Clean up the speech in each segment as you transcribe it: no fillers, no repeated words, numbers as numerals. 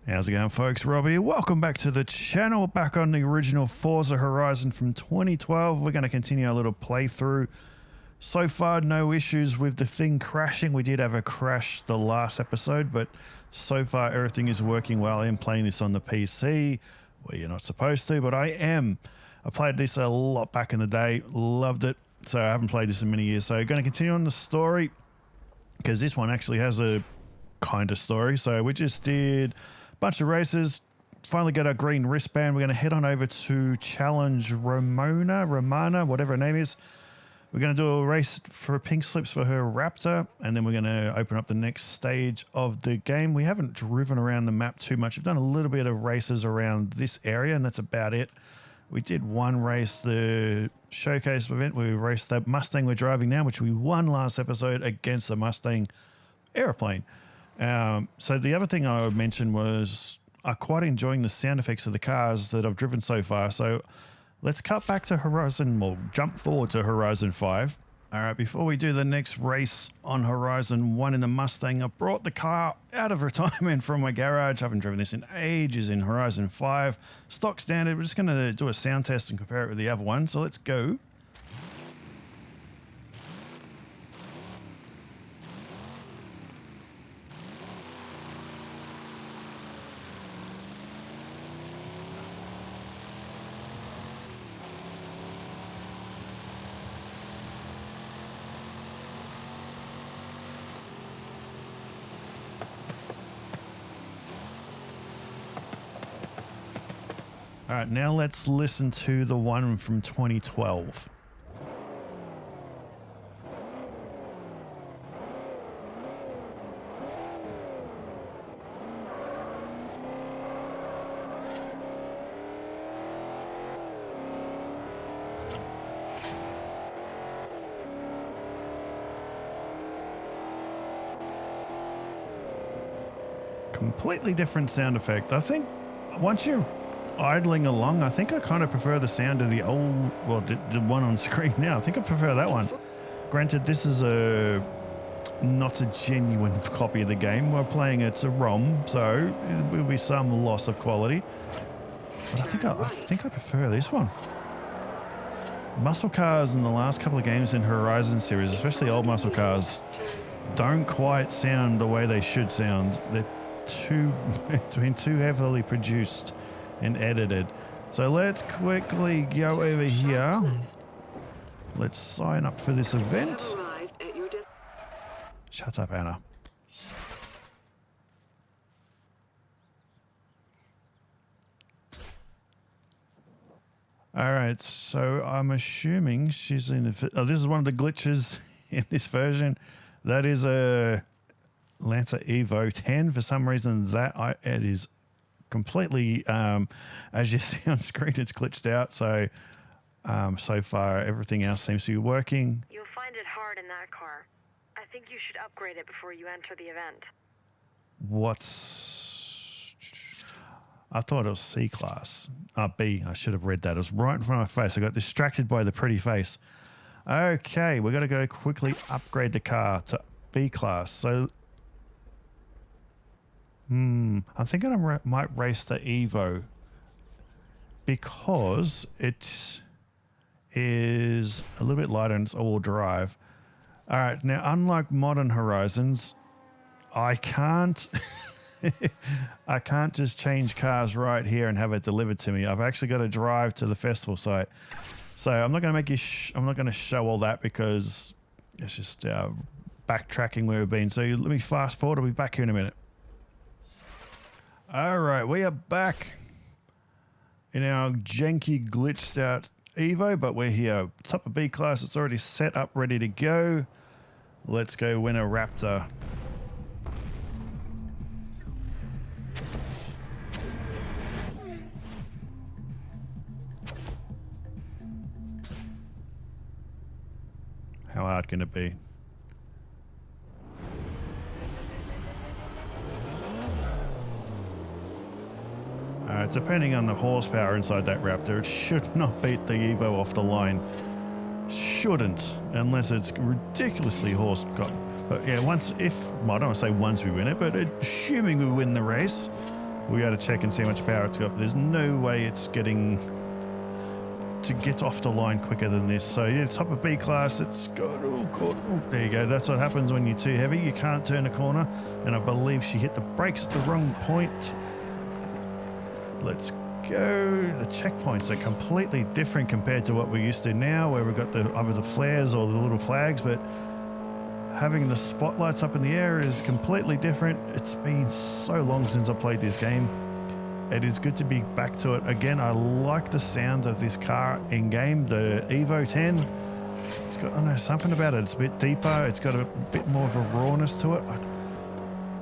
How's it going, folks? Rob here. Welcome back to the channel. Back on the original Forza Horizon from 2012. We're going to continue our little playthrough. So far, no issues with the thing crashing. We did have a crash the last episode, but so far everything is working well. I am playing this on the PC, where you're not supposed to, but I am. I played this a lot back in the day. Loved it. So I haven't played this in many years. So going to continue on the story, because this one actually has a kind of story. So we just did bunch of races, finally got our green wristband. We're going to head on over to challenge Romana, whatever her name is. We're going to do a race for pink slips for her Raptor, and then we're going to open up the next stage of the game. We haven't driven around the map too much. We've done a little bit of races around this area, and that's about it. We did one race, the showcase event. We raced the Mustang we're driving now, which we won last episode against the Mustang airplane. So the other thing I would mention was I'm quite enjoying the sound effects of the cars that I've driven so far. So let's cut back to Horizon, or jump forward to Horizon 5. All right, before we do the next race on Horizon 1 in the Mustang, I brought the car out of retirement from my garage. I haven't driven this in ages in Horizon 5. Stock standard. We're just going to do a sound test and compare it with the other one. So let's go. All right, now let's listen to the one from 2012. Completely different sound effect. I think once you're idling along, I think I kind of prefer the sound of the old, well, the one on screen now. I think I prefer that one. Granted, this is not a genuine copy of the game. We're playing it's a ROM, so there will be some loss of quality. But I think I prefer this one. Muscle cars in the last couple of games in Horizon series, especially old muscle cars, don't quite sound the way they should sound. They're been too heavily produced and edited. So let's quickly go over here. Let's sign up for this event. Shut up, Anna. All right, so I'm assuming she's in. Oh, this is one of the glitches in this version. That is a Lancer Evo 10. For some reason, it is completely, as you see on screen, it's glitched out. So, so far, everything else seems to be working. You'll find it hard in that car. I think you should upgrade it before you enter the event. I thought it was C class. B. I should have read that. It was right in front of my face. I got distracted by the pretty face. Okay, we're going to go quickly upgrade the car to B class. So, I'm thinking I might race the Evo because it is a little bit lighter and it's all-wheel drive. All right, now unlike modern Horizons, I can't I can't just change cars right here and have it delivered to me. I've actually got to drive to the festival site. So I'm not going to make you. I'm not going to show all that because it's just backtracking where we've been. So let me fast forward. I'll be back here in a minute. All right, we are back in our janky, glitched out Evo, but we're here. Top of B class, it's already set up, ready to go. Let's go win a Raptor. How hard can it be? Depending on the horsepower inside that Raptor, it should not beat the Evo off the line. Shouldn't, unless it's ridiculously But yeah, well, I don't want to say once we win it, but assuming we win the race, We got to check and see how much power it's got. But there's no way it's getting to get off the line quicker than this. So yeah, top of B class, it's got there you go. That's what happens when you're too heavy. You can't turn a corner. And I believe she hit the brakes at the wrong point. Let's go. The checkpoints are completely different compared to what we're used to now, where we've got either the flares or the little flags, but having the spotlights up in the air is completely different. It's been so long since I played this game. It is good to be back to it again. I like the sound of this car in game, the Evo 10. It's got, I don't know, something about it. It's a bit deeper. It's got a bit more of a rawness to it.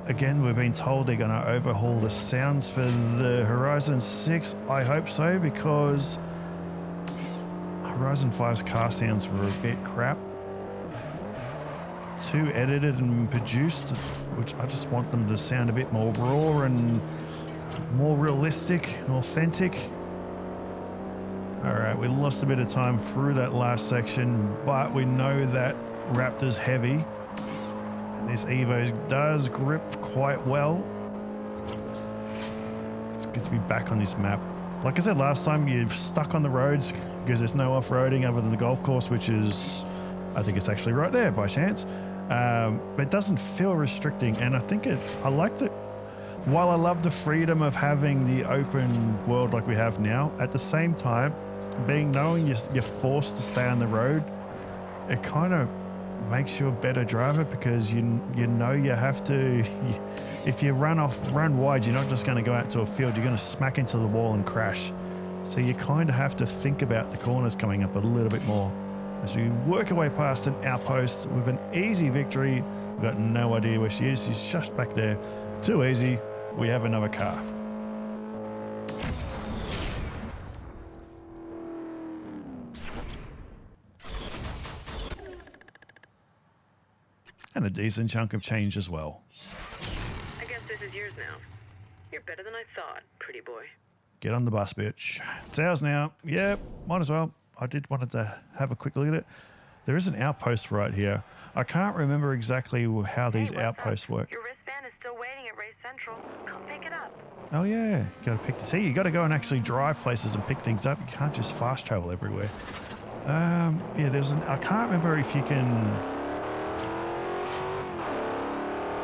Again, we've been told they're going to overhaul the sounds for the Horizon 6. I hope so, because Horizon 5's car sounds were a bit crap. Too edited and produced, which I just want them to sound a bit more raw and more realistic and authentic. All right, we lost a bit of time through that last section, but we know that Raptor's heavy. And this Evo does grip quite well. It's good to be back on this map. Like I said last time, you're stuck on the roads because there's no off-roading other than the golf course, which is, I think it's actually right there by chance. But it doesn't feel restricting, and I think I like that. While I love the freedom of having the open world like we have now, at the same time, knowing you're forced to stay on the road, it kind of makes you a better driver, because you know you have to. If you run wide, you're not just going to go out into a field. You're going to smack into the wall and crash. So you kind of have to think about the corners coming up a little bit more. As we work our way past an outpost with an easy victory, we've got no idea where she is. She's just back there. Too easy. We have another car. And a decent chunk of change as well. I guess this is yours now. You're better than I thought, pretty boy. Get on the bus, bitch. It's ours now. Yep, might as well. I wanted to have a quick look at it. There is an outpost right here. I can't remember exactly how these outposts work. Your wristband is still waiting at Race Central. Come pick it up. Oh yeah, you got to pick. See, you got to go and actually drive places and pick things up. You can't just fast travel everywhere. Yeah, I can't remember if you can.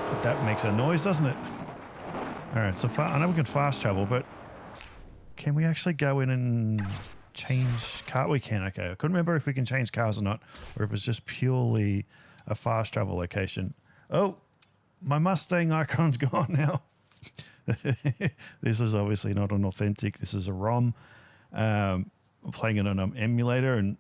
But that makes a noise, doesn't it? All right, so I know we can fast travel, but can we actually go in and change car? We can. Okay, I couldn't remember if we can change cars or not, or if it's just purely a fast travel location. Oh, my Mustang icon's gone now. This is obviously not an authentic. This is a ROM. I'm playing it on an emulator, and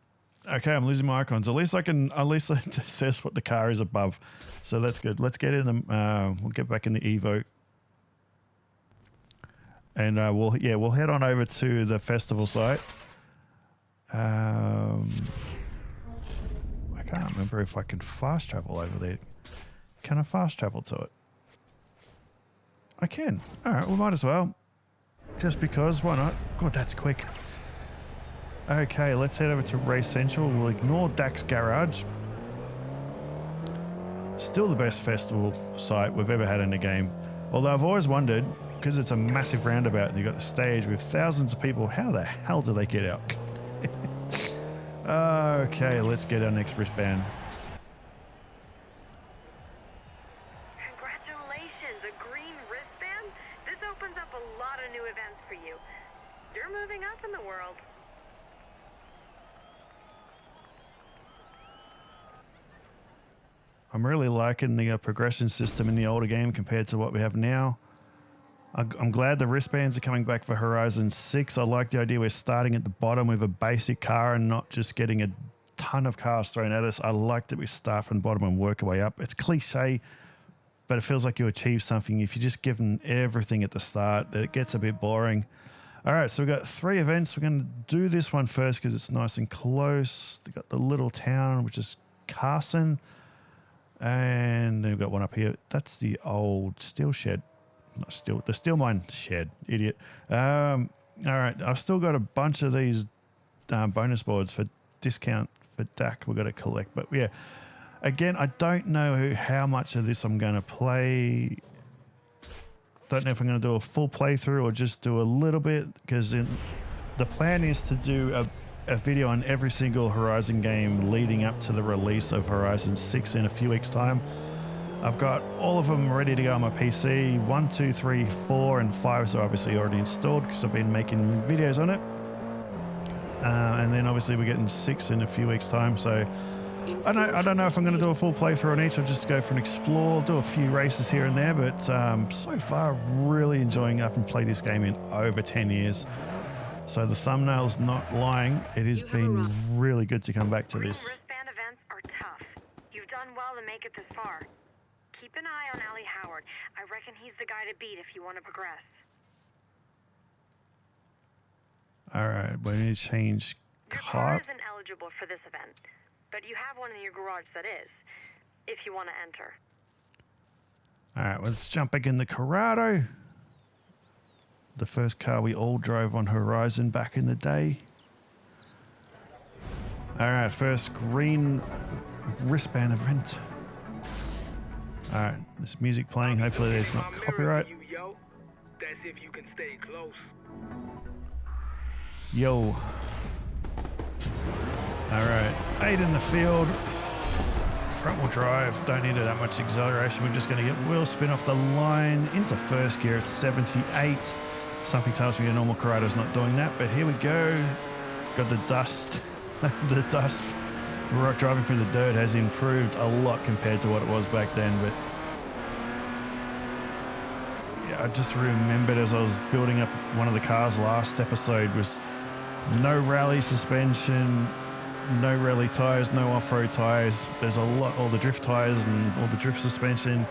okay, I'm losing my icons. At least it says what the car is above, so that's good. Let's get in the. We'll get back in the Evo, and we'll head on over to the festival site. I can't remember if I can fast travel over there. Can I fast travel to it? I can. All right, we might as well. Just because, why not? God, that's quick. Okay, let's head over to Race Central. We'll ignore Dak's Garage. Still the best festival site we've ever had in a game. Although I've always wondered, because it's a massive roundabout and you've got the stage with thousands of people, how the hell do they get out? Okay, let's get our next wristband. Congratulations, a green wristband? This opens up a lot of new events for you. You're moving up in the world. I'm really liking the progression system in the older game compared to what we have now. I'm glad the wristbands are coming back for Horizon 6. I like the idea we're starting at the bottom with a basic car and not just getting a ton of cars thrown at us. I like that we start from the bottom and work our way up. It's cliche, but it feels like you achieve something. If you just give them everything at the start, it gets a bit boring. All right, so we've got 3 events. We're going to do this one first because it's nice and close. We've got the little town, which is Carson. And then we've got one up here. That's the old steel shed. Not steel, the steel mine shed. Idiot. All right, I've still got a bunch of these bonus boards for discount for DAC we've got to collect. But yeah, again, I don't know how much of this I'm going to play. Don't know if I'm going to do a full playthrough or just do a little bit, because the plan is to do a video on every single Horizon game leading up to the release of Horizon 6 in a few weeks' time. I've got all of them ready to go on my PC. 1, 2, 3, 4, and 5 are obviously already installed because I've been making videos on it. And then obviously we're getting 6 in a few weeks' time, so I don't know if I'm going to do a full playthrough on each or just go for an explore, do a few races here and there, but so far really enjoying it. I haven't played this game in over 10 years. So the thumbnail's not lying. It has been really good to come back to this. Wristband events are tough. You've done well to make it this far. Keep an eye on Allie Howard. I reckon he's the guy to beat if you want to progress. All right, we need to change Your car car. isn't eligible for this event, but you have one in your garage that is, if you want to enter. All right, let's jump back in the Corrado. The first car we all drove on Horizon back in the day. All right, first green wristband event. All right, this music playing. Hopefully there's not copyright. That's if you can stay close. Yo. All right, 8 in the field. Front wheel drive. Don't need that much acceleration. We're just going to get wheel spin off the line into first gear at 78. Something tells me a normal Corrado's not doing that, but here we go. Got the dust. The dust. Driving through the dirt has improved a lot compared to what it was back then, but yeah, I just remembered as I was building up one of the cars last episode was no rally suspension, no rally tires, no off-road tires. There's a lot, all the drift tires and all the drift suspension,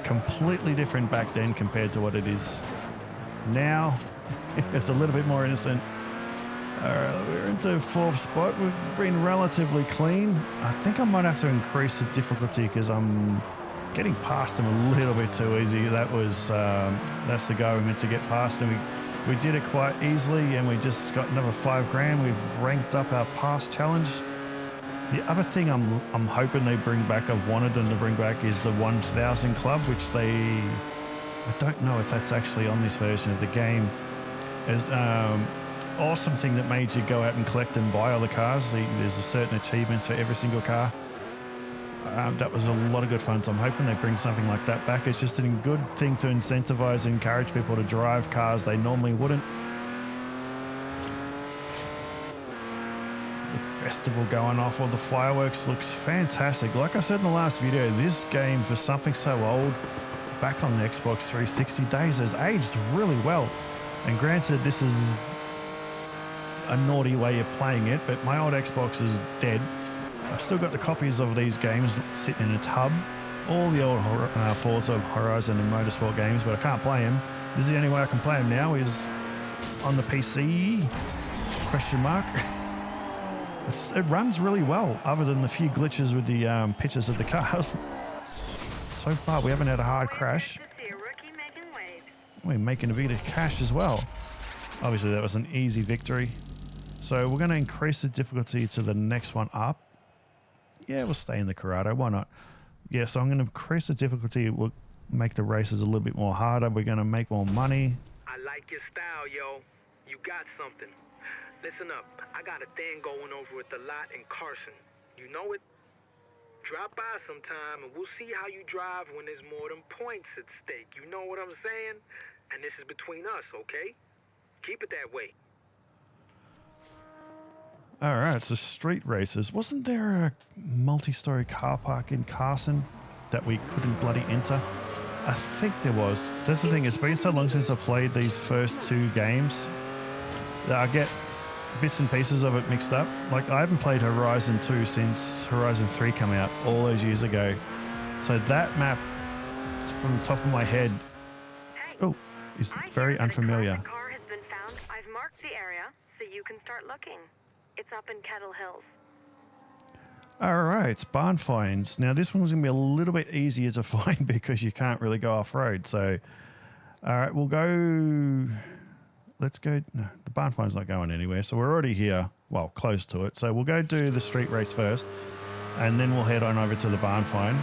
completely different back then compared to what it is now. It's a little bit more innocent. All right, we're into fourth spot. We've been relatively clean. I think I might have to increase the difficulty because I'm getting past him a little bit too easy. That was that's the guy we meant to get past, and we did it quite easily, and we just got another $5,000. We've ranked up our past challenge. The other thing I'm hoping they bring back, I've wanted them to bring back, is the 1,000 Club, which I don't know if that's actually on this version of the game. Is awesome thing that made you go out and collect and buy other cars. There's a certain achievements for every single car. That was a lot of good fun, so I'm hoping they bring something like that back. It's just a good thing to incentivize and encourage people to drive cars they normally wouldn't. The festival going off, all the fireworks looks fantastic. Like I said in the last video, this game, for something so old, back on the Xbox 360 days, has aged really well. And granted, this is a naughty way of playing it, but my old Xbox is dead. I've still got the copies of these games sitting in its hub, all the old Forza Horizon and Motorsport games, but I can't play them. This is the only way I can play them now, is on the PC, question mark. It runs really well, other than the few glitches with the pictures of the cars. So far, we haven't had a hard crash. We're making a bit of cash as well. Obviously, that was an easy victory. So we're going to increase the difficulty to the next one up. Yeah, we'll stay in the Corrado. Why not? Yeah, so I'm going to increase the difficulty. We'll make the races a little bit more harder. We're going to make more money. I like your style, yo. You got something. Listen up. I got a thing going over at the lot in Carson. You know it? Drop by sometime and we'll see how you drive when there's more than points at stake. You know what I'm saying? And this is between us, okay? Keep it that way. All right, so street races. Wasn't there a multi-story car park in Carson that we couldn't bloody enter? I think there was. That's the thing. It's been so long since I played these first two games that I get bits and pieces of it mixed up. Like, I haven't played Horizon 2 since Horizon 3 came out all those years ago. So that map, from the top of my head, is very unfamiliar. The car has been found. I've marked the area so you can start looking. It's up in Kettle Hills. All right, barn finds. Now, this one's going to be a little bit easier to find because you can't really go off-road. So, all right, we'll go... Let's go... No, the barn find's not going anywhere. So we're already here, well, close to it. So we'll go do the street race first, and then we'll head on over to the barn find.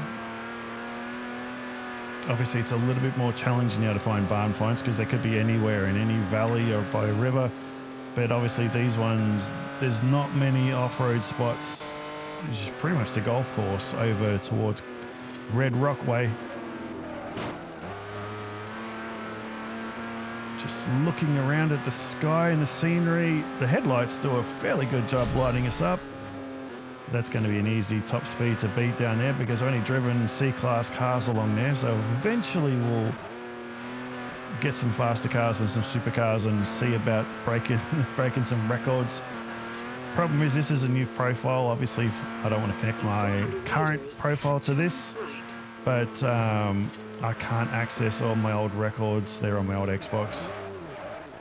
Obviously, it's a little bit more challenging now to find barn finds because they could be anywhere in any valley or by a river. But obviously, these ones, there's not many off-road spots. It's just pretty much the golf course over towards Red Rock Way. Just looking around at the sky and the scenery. The headlights do a fairly good job lighting us up. That's going to be an easy top speed to beat down there because I've only driven C-Class cars along there. So eventually we'll get some faster cars and some supercars and see about breaking some records. Problem is, this is a new profile. Obviously, I don't want to connect my current profile to this, but I can't access all my old records. They're on my old Xbox.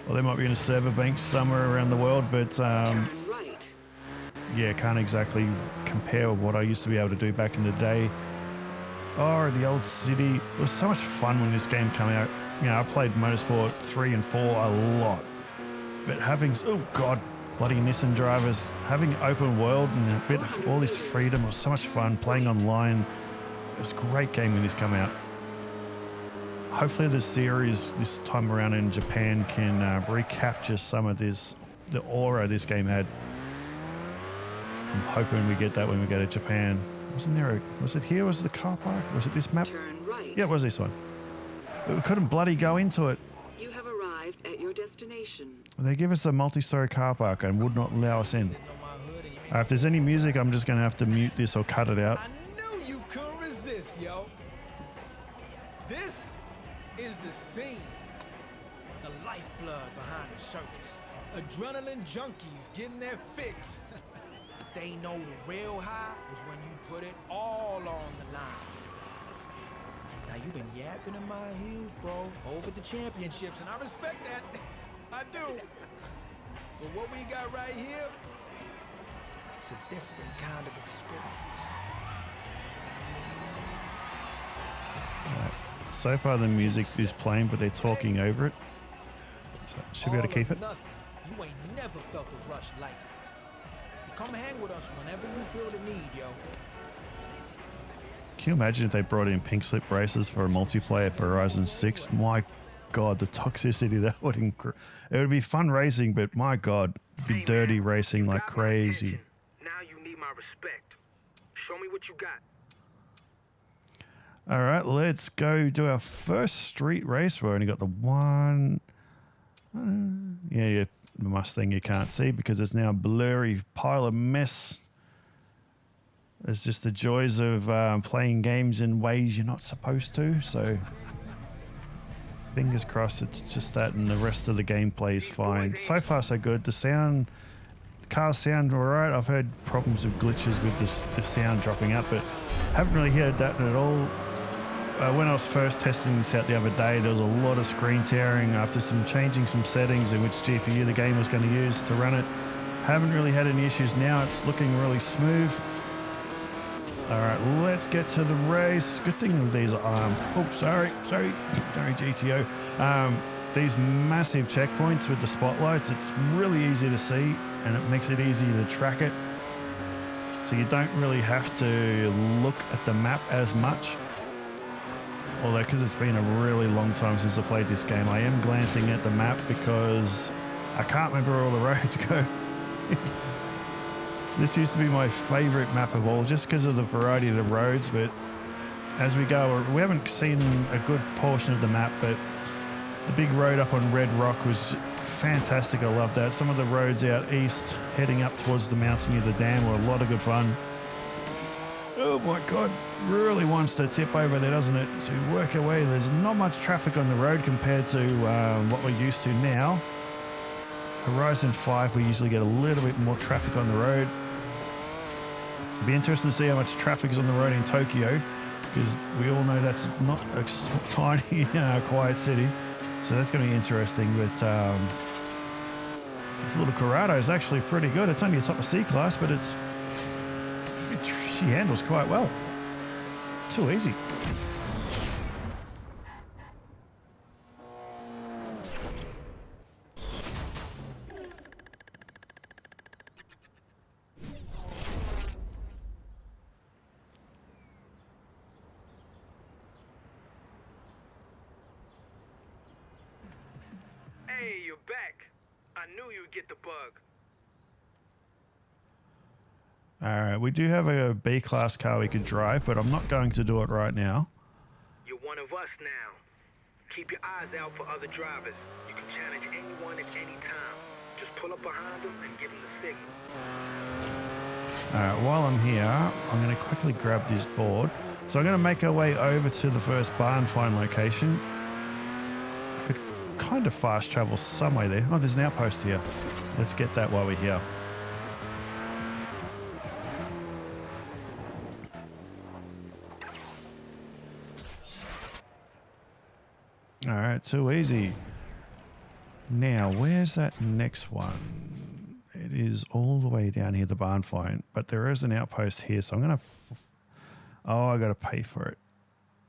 Well, they might be in a server bank somewhere around the world, but yeah, can't exactly compare with what I used to be able to do back in the day. Oh, the old city. It was so much fun when this game came out. You know, I played Motorsport 3 and 4 a lot. But having, oh God, bloody Nissan drivers, having open world and a bit of all this freedom was so much fun. Playing online, it was a great game when this came out. Hopefully the series this time around in Japan can recapture some of this, the aura this game had. I'm hoping we get that when we go to Japan. Wasn't there was it here? Was it the car park? Was it this map? Turn right. Yeah, it was this one. But we couldn't bloody go into it. You have arrived at your destination. They give us a multi-story car park and would not allow us in. If there's any music, I'm just going to have to mute this or cut it out. I knew you couldn't resist, yo. This is the scene. The lifeblood behind the circus. Adrenaline junkies getting their fix. They know the real high is when you put it all on the line. Now you've been yapping in my heels, bro, over the championships, and I respect that. I do. But what we got right here, it's a different kind of experience. So far the music is playing, but they're talking over it. So should be able to keep it. Nothing. You ain't never felt a rush like that. Come hang with us whenever you feel the need, yo. Can you imagine if they brought in pink slip races for a multiplayer for Horizon 6? My God, the toxicity that would it would be fun racing, but my God, it'd be dirty racing like crazy. Now you need my respect. Show me what you got. All right, let's go do our first street race. We only got the one. Yeah, the Mustang you can't see because it's now a blurry pile of mess. It's just the joys of playing games in ways you're not supposed to. So fingers crossed it's just that and the rest of the gameplay is fine. So far so good. The cars sound alright. I've heard problems with glitches with the sound dropping out, but haven't really heard that at all. When I was first testing this out the other day, there was a lot of screen tearing after changing some settings in which GPU the game was going to use to run it. Haven't really had any issues now. It's looking really smooth. All right, let's get to the race. Good thing these are sorry GTO. These massive checkpoints with the spotlights, it's really easy to see and it makes it easy to track it. So you don't really have to look at the map as much. Although, because it's been a really long time since I played this game, I am glancing at the map because I can't remember where all the roads go. This used to be my favourite map of all, just because of the variety of the roads, but as we go, we haven't seen a good portion of the map, but the big road up on Red Rock was fantastic. I loved that. Some of the roads out east, heading up towards the mountain near the dam, were a lot of good fun. Oh my God, really wants to tip over there, doesn't it? So we work away. There's not much traffic on the road compared to what we're used to now. Horizon 5, we usually get a little bit more traffic on the road. It'll be interesting to see how much traffic is on the road in Tokyo, because we all know that's not a tiny, quiet city. So that's going to be interesting. But this little Corrado is actually pretty good. It's only a top of C-Class, but she handles quite well. Too easy. Hey, you're back. I knew you'd get the bug. All right, we do have a B-class car we could drive, but I'm not going to do it right now. You're one of us now. Keep your eyes out for other drivers. You can challenge anyone at any time. Just pull up behind them and give them the signal. All right, while I'm here, I'm going to quickly grab this board. So I'm going to make our way over to the first barn find location. I could kind of fast travel some way there. Oh, there's an outpost here. Let's get that while we're here. All right, too easy. Now, where's that next one? It is all the way down here, the barn find, but there is an outpost here, so I'm going to... Oh, I got to pay for it.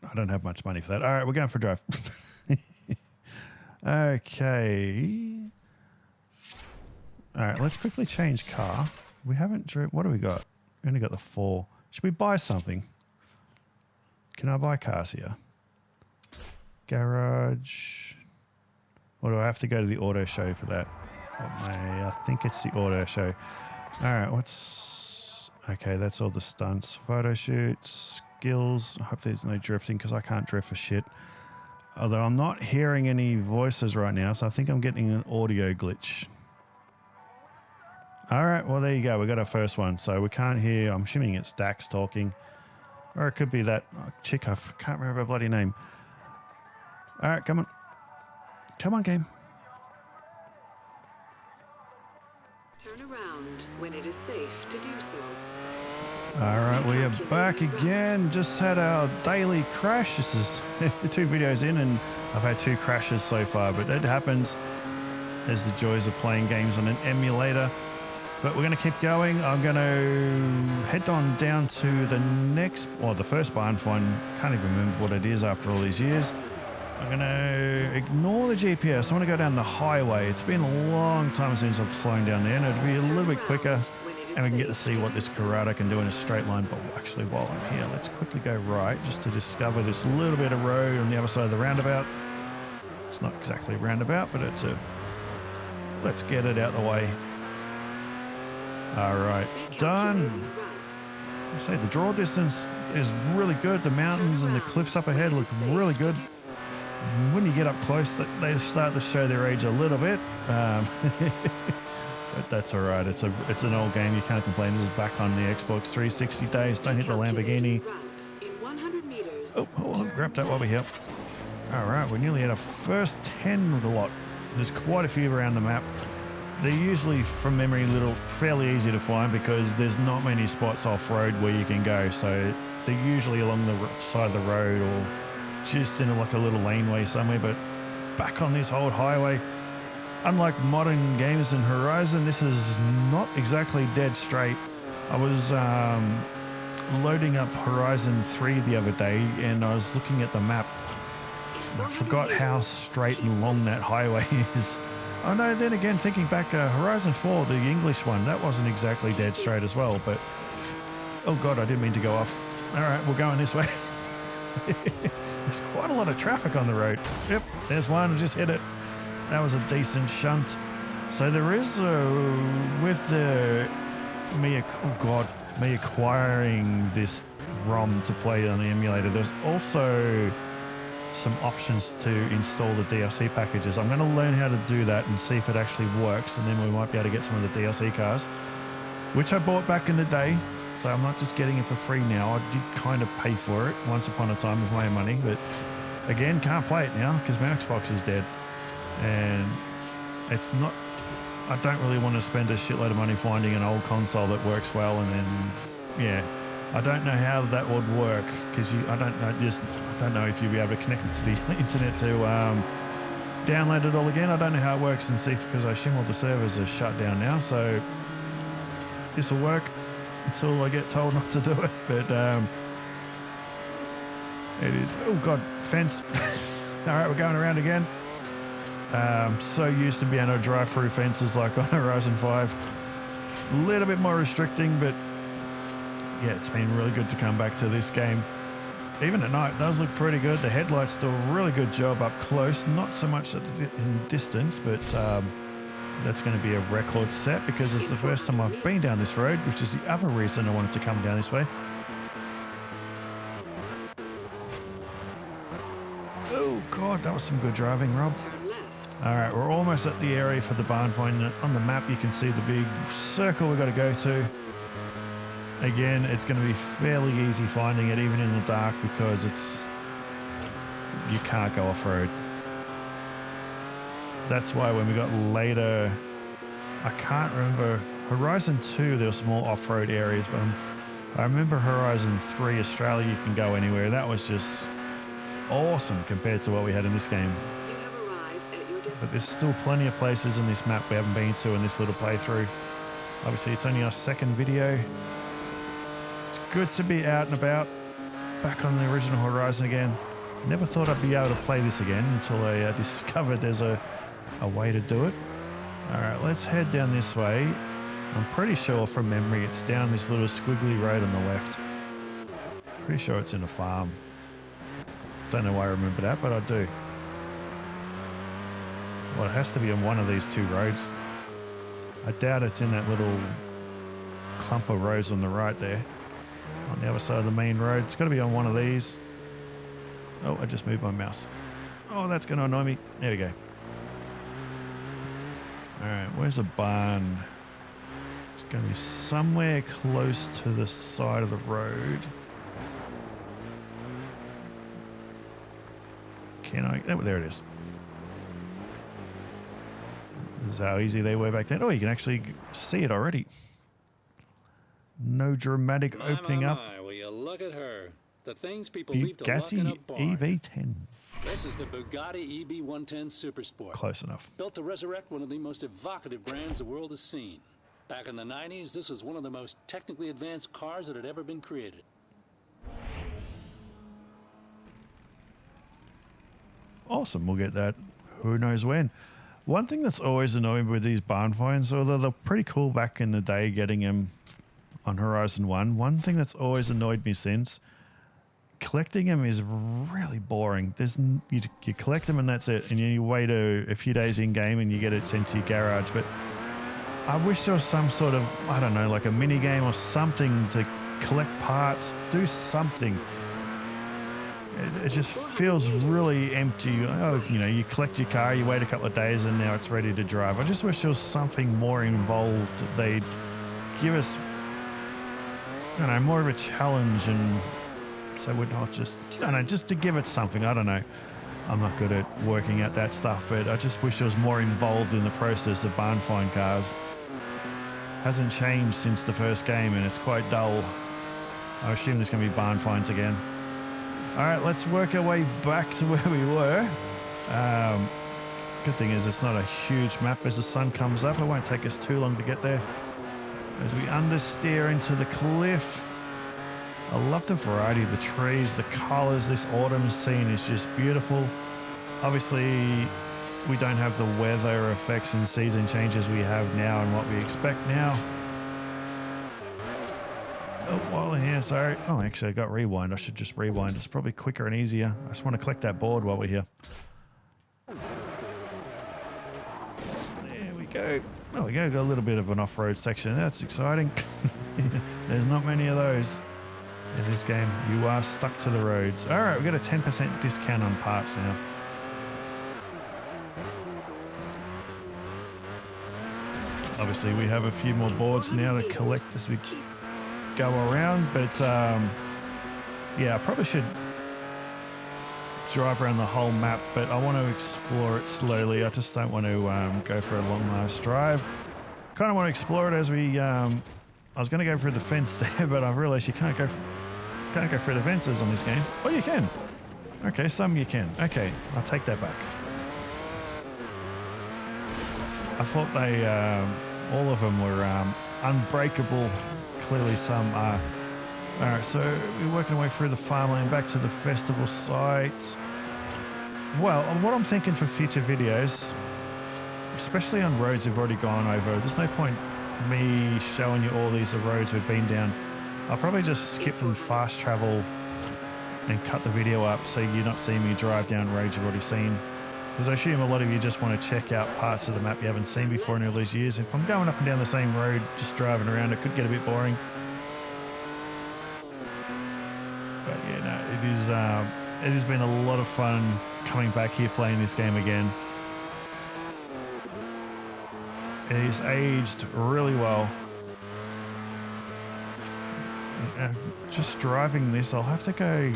I don't have much money for that. All right, we're going for a drive. Okay. All right, let's quickly change car. We haven't driven... What do we got? We only got the 4. Should we buy something? Can I buy cars here? Garage. Or do I have to go to the auto show for that? I think it's the auto show. All right, what's... Okay, that's all the stunts. Photo shoots, skills. I hope there's no drifting because I can't drift for shit. Although I'm not hearing any voices right now, so I think I'm getting an audio glitch. All right, well, there you go. We got our first one. So we can't hear... I'm assuming it's Dax talking. Or it could be that chick. I can't remember her bloody name. All right, come on. Come on, game. Turn around when it is safe to do so. All right, we are back again. Just had our daily crash. This is 2 videos in, and I've had 2 crashes so far, but it happens. There's the joys of playing games on an emulator. But we're going to keep going. I'm going to head on down to the next, or the first barn find. Can't even remember what it is after all these years. I'm going to ignore the GPS. I want to go down the highway. It's been a long time since I've flown down there, and it'll be a little bit quicker, and we can get to see what this Corrado can do in a straight line. But actually, while I'm here, let's quickly go right just to discover this little bit of road on the other side of the roundabout. It's not exactly a roundabout, but it's a... Let's get it out the way. All right, done. I say the draw distance is really good. The mountains and the cliffs up ahead look really good. When you get up close, they start to show their age a little bit. But that's all right. It's an old game. You can't complain. This is back on the Xbox 360 days. Don't hit the Lamborghini. Oh, grab that while we're here. All right, we're nearly at our first 10 of the lot. There's quite a few around the map. They're usually, from memory, fairly easy to find because there's not many spots off-road where you can go. So they're usually along the side of the road or just in like a little laneway somewhere. But back on this old highway, unlike modern games in Horizon, this is not exactly dead straight. I was loading up Horizon 3 the other day and I was looking at the map. I forgot how straight and long that highway is. Oh no, then again, thinking back, Horizon 4, the English one, that wasn't exactly dead straight as well, but... Oh god, I didn't mean to go off. Alright, we're going this way. There's quite a lot of traffic on the road. Yep, there's one, just hit it. That was a decent shunt. So there is, with me acquiring this ROM to play on the emulator, there's also some options to install the DLC packages. I'm going to learn how to do that and see if it actually works, and then we might be able to get some of the DLC cars, which I bought back in the day, so I'm not just getting it for free now. I did kind of pay for it once upon a time with my own money, but again, can't play it now because my Xbox is dead, and it's not... I don't really want to spend a shitload of money finding an old console that works well, and then, yeah, I don't know how that would work because I don't know if you'll be able to connect it to the internet to download it all again. I don't know how it works and see, because I assume all the servers are shut down now. So this will work until I get told not to do it. But it is. Oh god, fence! All right, we're going around again. So used to being able to drive through fences like on Horizon 5. A little bit more restricting, but yeah, it's been really good to come back to this game. even at night, does look pretty good. The headlights do a really good job up close, not so much in distance, but that's going to be a record set because it's the first time I've been down this road, which is the other reason I wanted to come down this way. Oh, God, that was some good driving, Rob. All right, we're almost at the area for the barn find. On the map, you can see the big circle we've got to go to. Again, it's going to be fairly easy finding it, even in the dark, because you can't go off-road. That's why when we got later, I can't remember, Horizon 2, there was more off-road areas, but I remember Horizon 3 Australia, you can go anywhere. That was just awesome compared to what we had in this game. But there's still plenty of places in this map we haven't been to in this little playthrough. Obviously, it's only our second video. It's good to be out and about, back on the original Horizon again. Never thought I'd be able to play this again until I discovered there's a way to do it. All right, let's head down this way. I'm pretty sure from memory it's down this little squiggly road on the left. Pretty sure it's in a farm. Don't know why I remember that, but I do. Well, it has to be on one of these two roads. I doubt it's in that little clump of roads on the right there. On the other side of the main road. It's got to be on one of these. Oh, I just moved my mouse. Oh, that's going to annoy me. There we go. All right, where's the barn? It's going to be somewhere close to the side of the road. Can I? Oh, there it is. This is how easy they were back then. Oh, you can actually see it already. No dramatic opening up. Will you look at her? The things people leave to look in a Bugatti barn. EV10. This is the Bugatti EB110 Super Sport. Close enough. Built to resurrect one of the most evocative brands the world has seen. Back in the 90s, this was one of the most technically advanced cars that had ever been created. Awesome, we'll get that. Who knows when. One thing that's always annoying with these barn finds, although they're pretty cool back in the day getting them on Horizon 1, one thing that's always annoyed me since, collecting them is really boring. You collect them and that's it, and you wait a few days in game and you get it sent to your garage. But I wish there was some sort of, I don't know, like a mini game or something to collect parts, do something. It just feels really empty. Oh, you know, you collect your car, you wait a couple of days, and now it's ready to drive. I just wish there was something more involved. They'd give us, I don't know, more of a challenge, and so we're not just, I don't know, just to give it something. I don't know. I'm not good at working out that stuff, but I just wish there was more involved in the process of barn find cars. Hasn't changed since the first game, and it's quite dull. I assume there's going to be barn finds again. All right, let's work our way back to where we were. Good thing is it's not a huge map. As the sun comes up, it won't take us too long to get there. As we understeer into the cliff. I love the variety of the trees, the colors. This autumn scene is just beautiful. Obviously, we don't have the weather effects and season changes we have now and what we expect now. Oh, while here, sorry. Oh, actually, I got rewind. I should just rewind. It's probably quicker and easier. I just want to collect that board while we're here. There we go. Oh, we go. Got a little bit of an off-road section. That's exciting. There's not many of those in this game. You are stuck to the roads. All right, we got a 10% discount on parts now. Obviously, we have a few more boards now to collect as we go around, but yeah, I probably should drive around the whole map, but I want to explore it slowly. I just don't want to go for a long, nice drive. Kind of want to explore it as we. I was going to go through the fence there, but I realised you can't go through the fences on this game. Oh, you can. Okay, some you can. Okay, I'll take that back. I thought they all of them were unbreakable. Clearly some are. All right, so we're working our way through the farmland back to the festival site. Well, what I'm thinking for future videos, especially on roads we've already gone over, there's no point me showing you all these roads we've been down. I'll probably just skip and fast travel and cut the video up so you're not seeing me drive down roads you've already seen. Because I assume a lot of you just want to check out parts of the map you haven't seen before in all these years. If I'm going up and down the same road, just driving around, it could get a bit boring. But yeah, no, it has been a lot of fun coming back here playing this game again. It is aged really well. Just driving this, I'll have to go...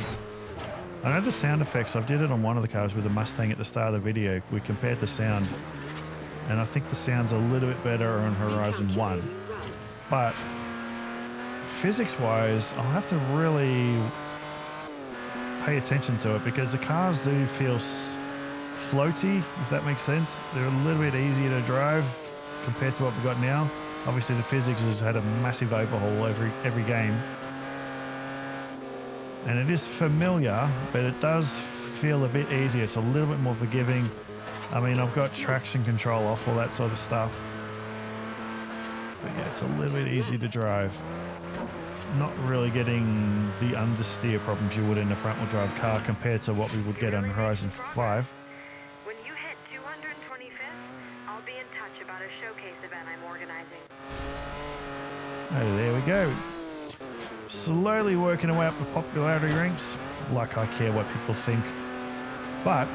I know the sound effects, I did it on one of the cars with the Mustang at the start of the video. We compared the sound, and I think the sound's a little bit better on Horizon 1. But physics-wise, I'll have to really pay attention to it because the cars do feel floaty, if that makes sense. They're a little bit easier to drive compared to what we've got now. Obviously, the physics has had a massive overhaul every game. And it is familiar, but it does feel a bit easier. It's a little bit more forgiving. I mean, I've got traction control off, all that sort of stuff. But yeah, it's a little bit easier to drive. Not really getting the understeer problems you would in a front-wheel drive car compared to what we would get on Horizon 5. When you hit 225th, I'll be in touch about a showcase event I'm organizing. Oh, there we go. Slowly working our way up the popularity ranks. Like I care what people think. But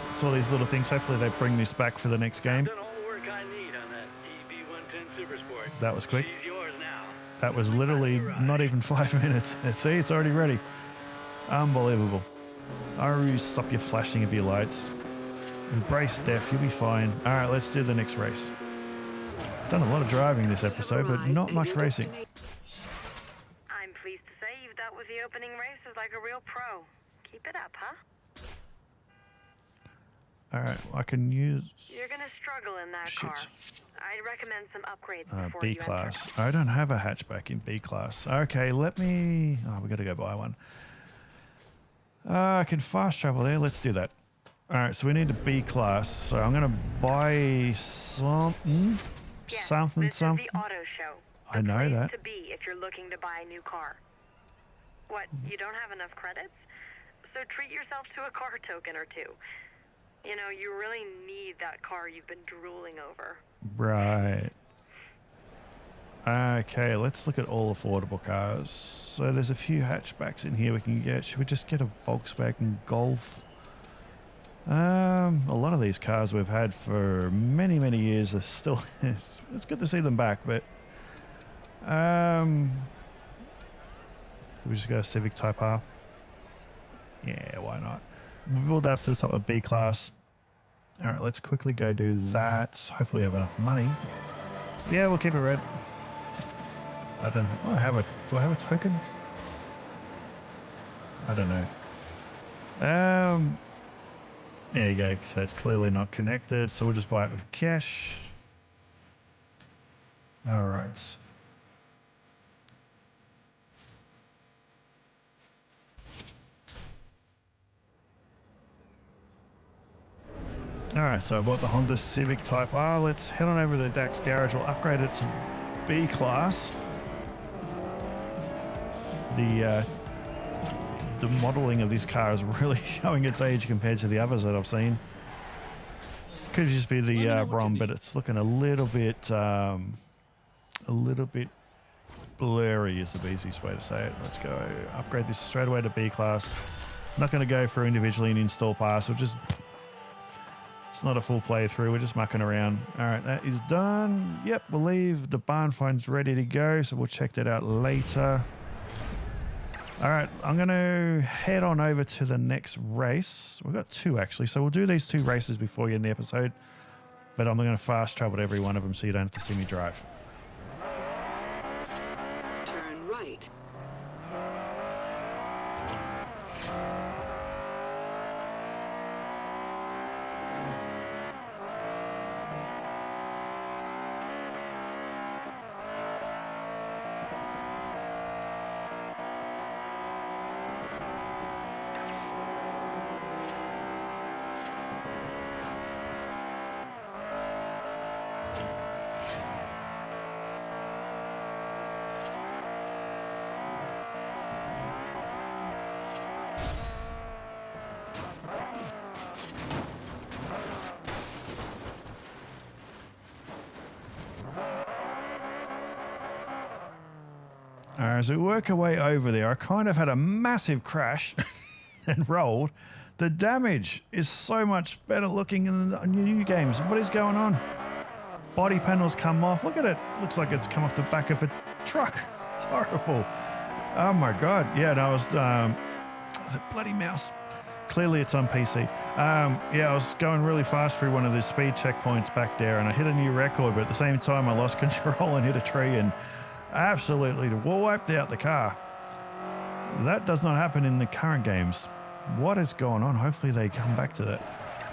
it's all these little things. Hopefully they bring this back for the next game. Done all the work I need on that EB110 Supersport. That was quick. She's yours now. That was literally not even 5 minutes. See, it's already ready. Unbelievable. Aru, stop your flashing of your lights. Embrace death, you'll be fine. All right, let's do the next race. Done a lot of driving this episode, but not much racing. I'm pleased to say you've dealt with the opening races like a real pro. Keep it up, huh? All right, I can use... You're gonna struggle in that car. I'd recommend some upgrades before B you class. enter. I don't have a hatchback in B class. Okay, let me... Oh, we got to go buy one. I can fast travel there. Let's do that. All right, so we need a B class. So I'm going to buy something. Yes, something. this is the auto show. I know place that. to be if you're looking to buy a new car. What, you don't have enough credits? So treat yourself to a car token or two. You know, you really need that car you've been drooling over. Right. Okay, let's look at all affordable cars. So there's a few hatchbacks in here we can get. Should we just get a Volkswagen Golf? A lot of these cars we've had for many, many years are still... it's good to see them back, but... we just go Civic Type R? Yeah, why not? We'll build that to the top of B class. All right, let's quickly go do that. Hopefully we have enough money. Yeah, we'll keep it red. I don't know. Do I have a token? I don't know. There you go. So it's clearly not connected. So we'll just buy it with cash. All right. All right, so I bought the Honda Civic Type R. Let's head on over to the DAX garage. We'll upgrade it to B class. The modelling of this car is really showing its age compared to the others that I've seen. Could just be the ROM, but it's looking a little bit blurry is the easiest way to say it. Let's go upgrade this straight away to B class. Not going to go through individually and install parts. We'll just... It's not a full playthrough. We're just mucking around. All right, that is done. Yep, we'll leave. The barn phone's ready to go, so we'll check that out later. All right, I'm going to head on over to the next race. We've got two, actually, so we'll do these two races before you end the episode. But I'm going to fast travel to every one of them so you don't have to see me drive. Turn right. All right, as we work our way over there, I kind of had a massive crash and rolled. The damage is so much better looking in the new games. What is going on? Body panels come off. Look at it. Looks like it's come off the back of a truck. It's horrible. Oh my God. Yeah, no, I was the bloody mouse. Clearly it's on PC. Yeah, I was going really fast through one of the speed checkpoints back there and I hit a new record, but at the same time I lost control and hit a tree and absolutely wiped out the car. That does not happen in the current games. What is going on? Hopefully they come back to that.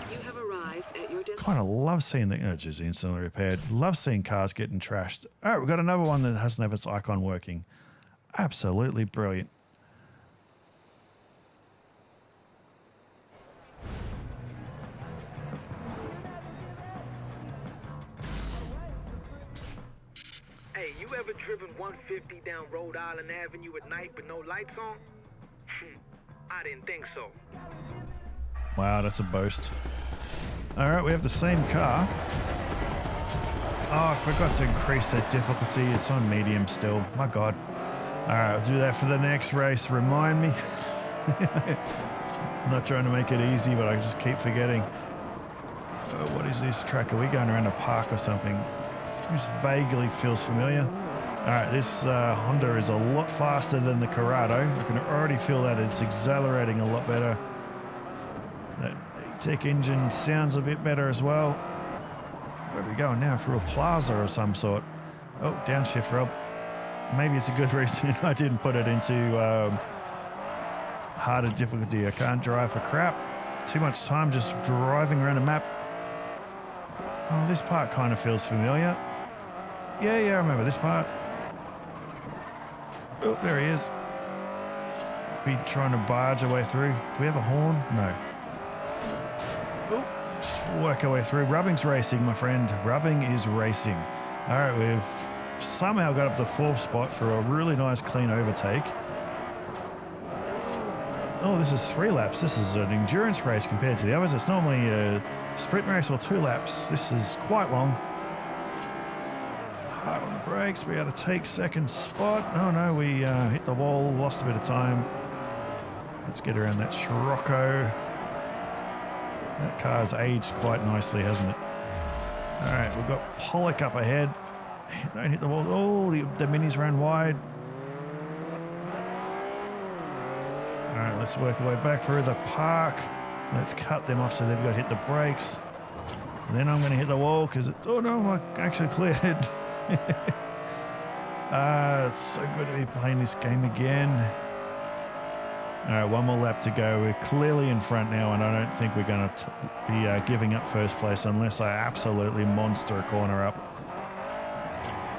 You have arrived at your destination. Kind of love seeing the just instantly repaired. Love seeing cars getting trashed. All right, we've got another one that doesn't have its icon working. Absolutely brilliant. Hey, you ever driven 150 down Rhode Island Avenue at night with no lights on? I didn't think so. Wow, that's a boast. All right, we have the same car. Oh, I forgot to increase that difficulty. It's on medium still. My God. All right, I'll do that for the next race. Remind me. I'm not trying to make it easy, but I just keep forgetting. What is this track? Are we going around a park or something? This vaguely feels familiar. All right, this Honda is a lot faster than the Corrado. I can already feel that it's accelerating a lot better. That E-Tech engine sounds a bit better as well. Where are we going now? Through a plaza or some sort. Oh, downshift, Rob. Maybe it's a good reason I didn't put it into harder difficulty. I can't drive for crap. Too much time just driving around a map. Oh, this part kind of feels familiar. Yeah, I remember this part. Oh, there he is. Be trying to barge our way through. Do we have a horn? No. Oh, just work our way through. Rubbing's racing, my friend. Rubbing is racing. All right, we've somehow got up to 4th spot for a really nice clean overtake. Oh, this is 3 laps. This is an endurance race compared to the others. It's normally a sprint race or 2 laps. This is quite long. Hard on the brakes. We had to take 2nd spot. Oh no, we hit the wall, lost a bit of time. Let's get around that Scirocco. That car's aged quite nicely, hasn't it? All right, we've got Pollock up ahead. Don't hit the wall. Oh, the minis ran wide. All right, let's work our way back through the park. Let's cut them off so they've got to hit the brakes. And then I'm going to hit the wall because it's... Oh, no, I actually cleared it. It's so good to be playing this game again. All right, one more lap to go. We're clearly in front now, and I don't think we're going to be giving up 1st place unless I absolutely monster a corner up.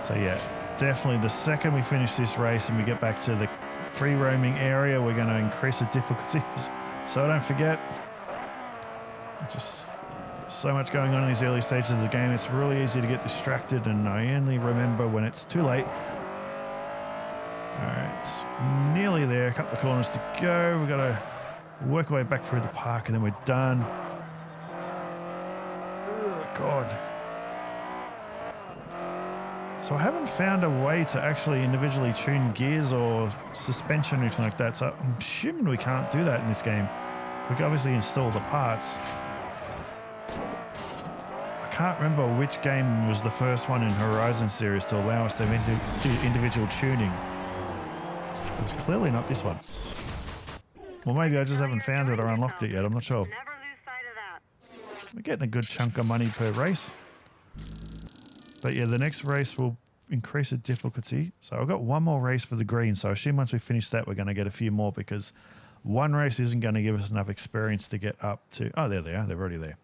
So, yeah, definitely the second we finish this race and we get back to the free roaming area, we're going to increase the difficulty. So I don't forget. It's just so much going on in these early stages of the game. It's really easy to get distracted, and I only remember when it's too late. All right, it's nearly there. A couple of corners to go. We've got to work our way back through the park, and then we're done. Oh, God. So I haven't found a way to actually individually tune gears or suspension or anything like that. So I'm assuming we can't do that in this game. We can obviously install the parts. I can't remember which game was the first one in Horizon series to allow us to do individual tuning. It was clearly not this one. Well, maybe I just haven't found it or unlocked it yet. I'm not sure. Never lose sight of that. We're getting a good chunk of money per race. But yeah, the next race will increase the difficulty. So I've got one more race for the green. So I assume once we finish that, we're going to get a few more because one race isn't going to give us enough experience to get up to... Oh, there they are. They're already there.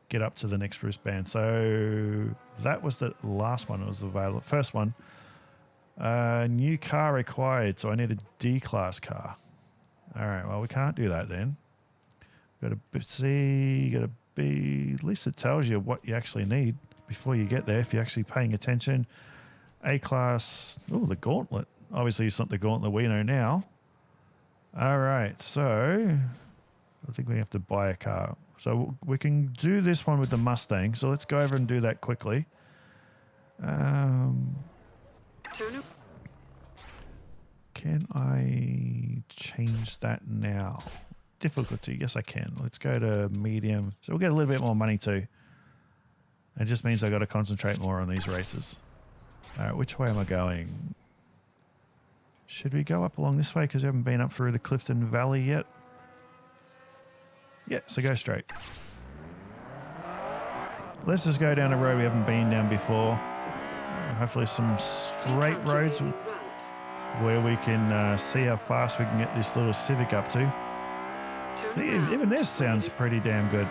Get up to the next wristband. So that was the last one. It was the first one. New car required. So I need a D-class car. All right. Well, we can't do that then. Got to C, got to B. At least it tells you what you actually need before you get there if you're actually paying attention. A-class. Oh, the gauntlet. Obviously, it's not the gauntlet we know now. All right. So I think we have to buy a car. So we can do this one with the Mustang. So let's go over and do that quickly. Can I change that now? Difficulty, yes I can. Let's go to medium. So we'll get a little bit more money too. It just means I got to concentrate more on these races. All right, which way am I going? Should we go up along this way because we haven't been up through the Clifton Valley yet? Yeah, so go straight. Let's just go down a road we haven't been down before. Hopefully some straight roads where we can see how fast we can get this little Civic up to. See, even this sounds pretty damn good.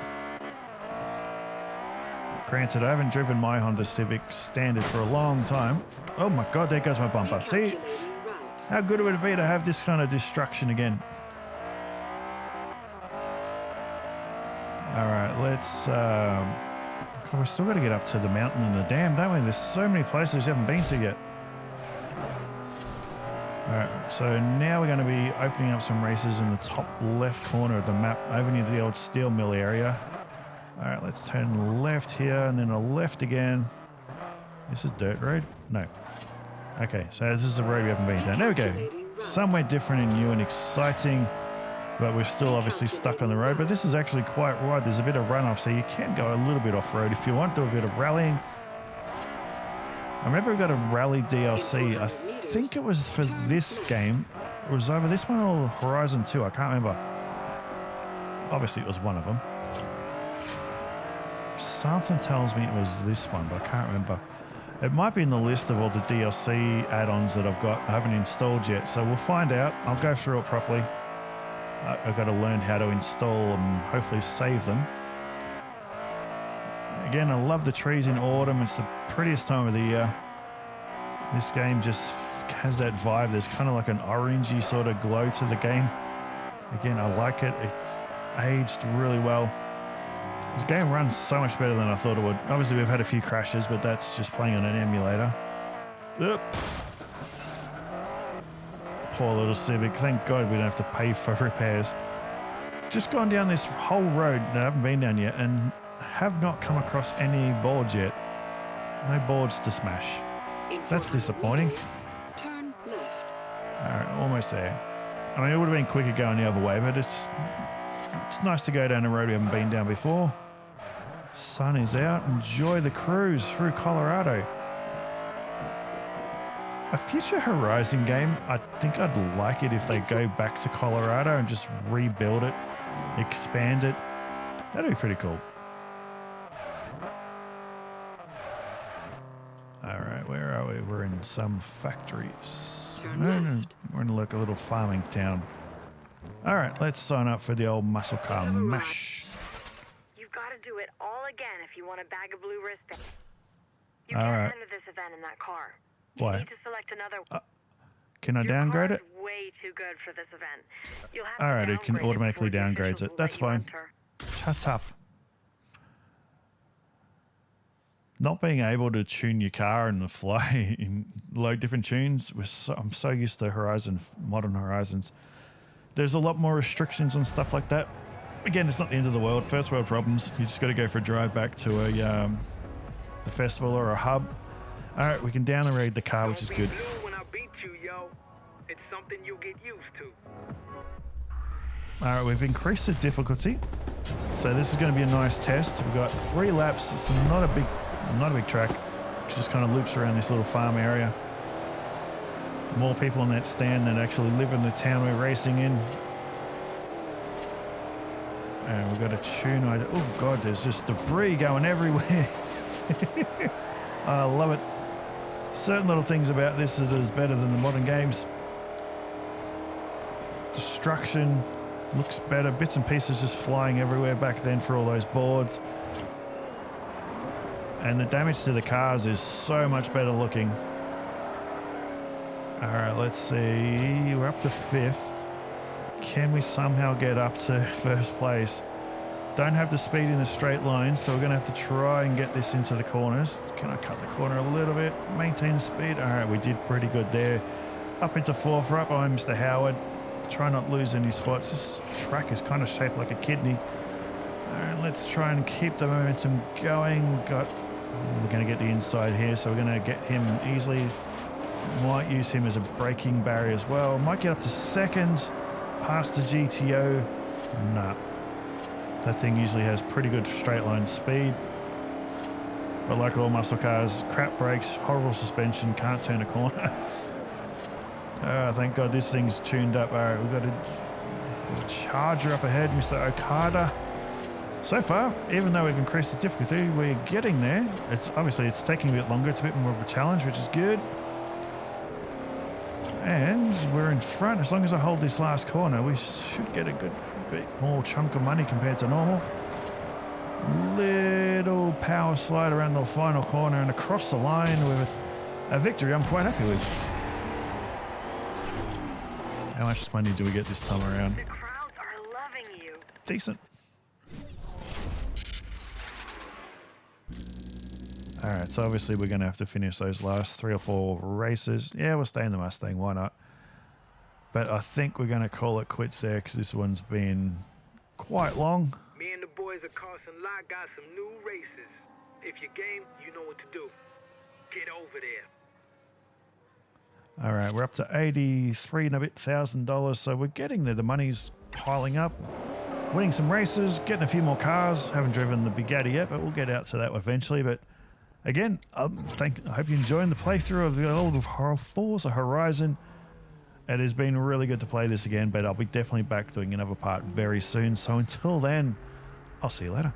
Granted, I haven't driven my Honda Civic Standard for a long time. Oh my God, there goes my bumper. See, how good would it be to have this kind of destruction again? All right, let's... God, we've still got to get up to the mountain and the dam, don't we? There's so many places we haven't been to yet. All right, so now we're going to be opening up some races in the top left corner of the map, over near the old steel mill area. All right, let's turn left here and then a left again. This is dirt road? No. Okay, so this is the road we haven't been down. There we go. Somewhere different and new and exciting, but we're still obviously stuck on the road. But this is actually quite wide. There's a bit of runoff, so you can go a little bit off-road if you want, do a bit of rallying. I remember we got a rally DLC. I think it was for this game. It was either this one or Horizon 2. I can't remember. Obviously, it was one of them. Something tells me it was this one, but I can't remember. It might be in the list of all the DLC add-ons that I've got. I haven't installed yet, so we'll find out. I'll go through it properly. I've got to learn how to install and hopefully save them. Again, I love the trees in autumn. It's the prettiest time of the year. This game just has that vibe. There's kind of like an orangey sort of glow to the game. Again, I like it. It's aged really well. This game runs so much better than I thought it would. Obviously, we've had a few crashes, but that's just playing on an emulator. Oop. Poor little Civic. Thank God we don't have to pay for repairs. Just gone down this whole road that I haven't been down yet and have not come across any boards yet. No boards to smash. That's disappointing. Turn left. All right, almost there. I mean, it would have been quicker going the other way, but it's nice to go down a road we haven't been down before. Sun is out. Enjoy the cruise through Colorado. A future Horizon game, I think I'd like it if they go back to Colorado and just rebuild it, expand it. That'd be pretty cool. All right, where are we? We're in some factories. No, we're in like a little farming town. All right, let's sign up for the old muscle car mash. You've got to do it all again if you want a bag of blue wristbands. You All can't right. enter this event in that car. Why? You need to select another. Can I Your downgrade car's it? way too good for this event. You'll have All to right, it can downgrade automatically before the downgrades officials it. will That's let you fine. enter. Shut up. Not being able to tune your car and fly in load different tunes, I'm so used to Horizon, modern Horizons. There's a lot more restrictions and stuff like that. Again, it's not the end of the world. First world problems. You just got to go for a drive back to the festival or a hub. All right, we can downgrade the car, which is good. Don't be blue when I beat you, yo. It's something you'll get used to. All right, we've increased the difficulty. So this is going to be a nice test. We've got 3 laps. It's not a big track. It just kind of loops around this little farm area. More people in that stand that actually live in the town we're racing in. And we've got a tune. Oh God, there's just debris going everywhere. I love it. Certain little things about this is better than the modern games. Destruction looks better. Bits and pieces just flying everywhere back then for all those boards. And the damage to the cars is so much better looking. All right, let's see. We're up to 5th. Can we somehow get up to first place? Don't have the speed in the straight line, so we're going to have to try and get this into the corners. Can I cut the corner a little bit? Maintain the speed. All right, we did pretty good there. Up into 4th, right behind Mr. Howard. Try not lose any spots. This track is kind of shaped like a kidney. All right, let's try and keep the momentum going. We're going to get the inside here, so we're going to get him easily. Might use him as a braking barrier as well. Might get up to second past the GTO. Nah. That thing usually has pretty good straight line speed. But like all muscle cars, crap brakes, horrible suspension, can't turn a corner. Thank God this thing's tuned up. All right, we've got a Charger up ahead, Mr. Okada. So far, even though we've increased the difficulty, we're getting there. It's obviously it's taking a bit longer. It's a bit more of a challenge, which is good. And we're in front. As long as I hold this last corner, we should get a good bit more chunk of money compared to normal. Little power slide around the final corner and across the line with a victory I'm quite happy with. How much money do we get this time around? The crowds are loving you. Decent. All right, so obviously we're going to have to finish those last 3 or 4 races. Yeah, we'll stay in the Mustang. Why not? But I think we're going to call it quits there because this one's been quite long. Me and the boys at Carson Lot got some new races. If you're game, you know what to do. Get over there. All right, we're up to $83 and a bit thousand. So we're getting there. The money's piling up. Winning some races, getting a few more cars. Haven't driven the Bugatti yet, but we'll get out to that eventually. But again, I hope you're enjoying the playthrough of the old Forza Horizon. It has been really good to play this again, but I'll be definitely back doing another part very soon. So until then, I'll see you later.